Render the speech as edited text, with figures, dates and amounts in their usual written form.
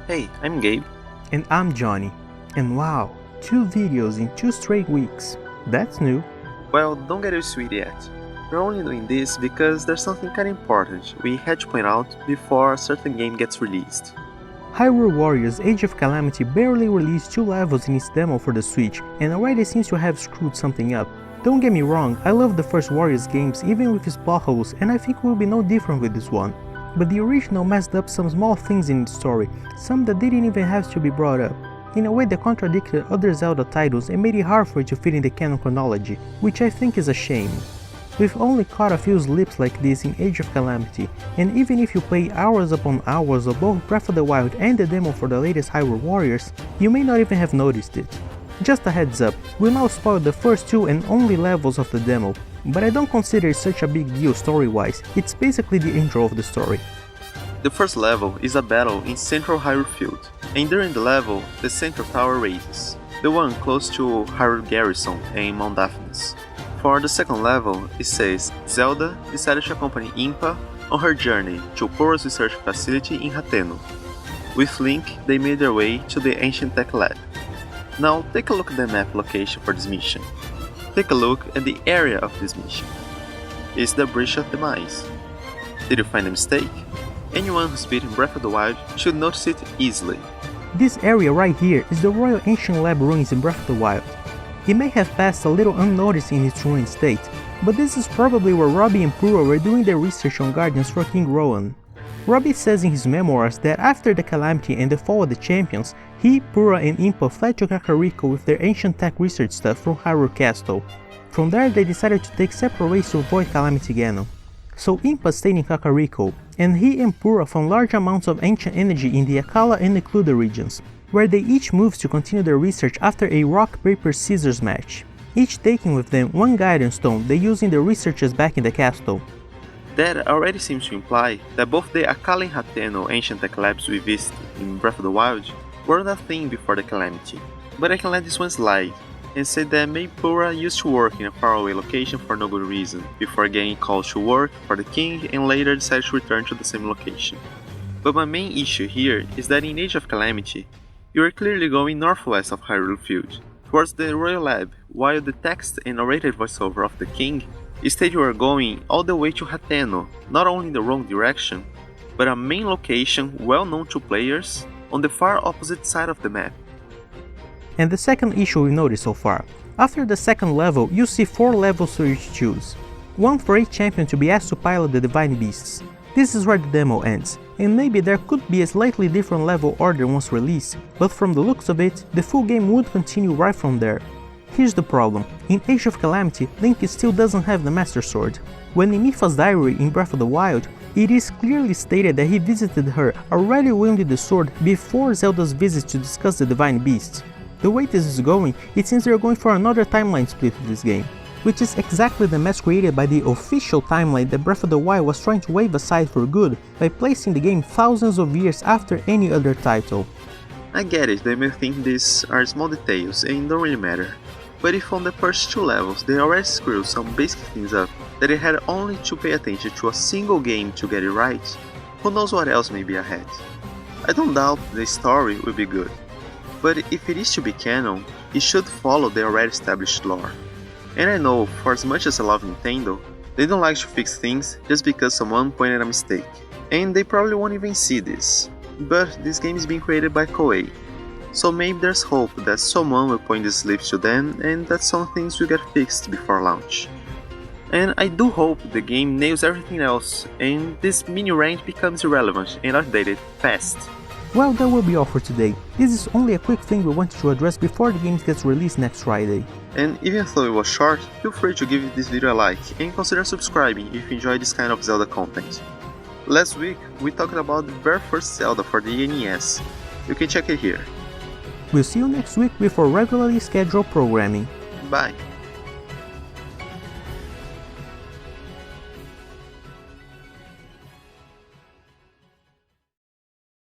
Hey, I'm Gabe. And I'm Johnny. And wow, 2 videos in 2 straight weeks. That's new. Well, don't get used to it yet. We're only doing this because there's something kinda important we had to point out before a certain game gets released. Hyrule Warriors Age of Calamity barely released 2 levels in its demo for the Switch and already seems to have screwed something up. Don't get me wrong, I love the first Warriors games even with its plot holes, and I think it will be no different with this one. But the original messed up some small things in its story, some that didn't even have to be brought up, in a way that contradicted other Zelda titles and made it hard for it to fit in the canon chronology, which I think is a shame. We've only caught a few slips like this in Age of Calamity, and even if you play hours upon hours of both Breath of the Wild and the demo for the latest Hyrule Warriors, you may not even have noticed it. Just a heads up, we'll now spoil the first 2 and only levels of the demo, but I don't consider it such a big deal story-wise, it's basically the intro of the story. The first level is a battle in Central Hyrule Field, and during the level, the Central Tower raises, the one close to Hyrule Garrison and Mount Daphnis. For the second level, it says Zelda decided to accompany Impa on her journey to Purah's research facility in Hateno. With Link, they made their way to the Ancient Tech Lab. Now take a look at the map location for this mission. Take a look at the area of this mission. It's the Bridge of Demise. Did you find a mistake? Anyone who's beaten Breath of the Wild should notice it easily. This area right here is the Royal Ancient Lab ruins in Breath of the Wild. It may have passed a little unnoticed in its ruined state, but this is probably where Robbie and Purah were doing their research on guardians for King Rohan. Robbie says in his memoirs that after the Calamity and the fall of the champions, he, Purah and Impa fled to Kakariko with their ancient tech research stuff from Hyrule Castle. From there they decided to take separate ways to avoid Calamity Ganon. So Impa stayed in Kakariko, and he and Purah found large amounts of ancient energy in the Akkala and Necluda regions, where they each moved to continue their research after a rock, paper, scissors match, each taking with them one guidance stone they used in their researches back in the castle. That already seems to imply that both the Akkala and Hateno ancient tech labs we visited in Breath of the Wild weren't a thing before the Calamity. But I can let this one slide, and say that maybe Purah used to work in a faraway location for no good reason, before getting called to work for the king and later decided to return to the same location. But my main issue here is that in Age of Calamity, you are clearly going northwest of Hyrule Field, towards the Royal Lab, while the text and narrated voiceover of the king state you are going all the way to Hateno, not only in the wrong direction, but a main location well known to players on the far opposite side of the map. And the second issue we noticed so far. After the second level, you see 4 levels for you to choose. One for each champion to be asked to pilot the Divine Beasts. This is where the demo ends, and maybe there could be a slightly different level order once released, but from the looks of it, the full game would continue right from there. Here's the problem, in Age of Calamity, Link still doesn't have the Master Sword. When in Mipha's diary in Breath of the Wild, it is clearly stated that he visited her already wielding the sword before Zelda's visit to discuss the Divine Beasts. The way this is going, it seems they are going for another timeline split with this game, which is exactly the mess created by the official timeline that Breath of the Wild was trying to wave aside for good by placing the game thousands of years after any other title. I get it, they may think these are small details and don't really matter. But if on the first 2 levels they already screwed some basic things up that they had only to pay attention to a single game to get it right, who knows what else may be ahead. I don't doubt the story will be good, but if it is to be canon, it should follow the already established lore. And I know, for as much as I love Nintendo, they don't like to fix things just because someone pointed a mistake, and they probably won't even see this. But this game is being created by Koei, so maybe there's hope that someone will point these slips to them and that some things will get fixed before launch. And I do hope the game nails everything else and this mini range becomes irrelevant and outdated fast. Well, that will be all for today. This is only a quick thing we wanted to address before the game gets released next Friday. And even though it was short, feel free to give this video a like and consider subscribing if you enjoy this kind of Zelda content. Last week, we talked about the very first Zelda for the NES. You can check it here. We'll see you next week with our regularly scheduled programming. Bye!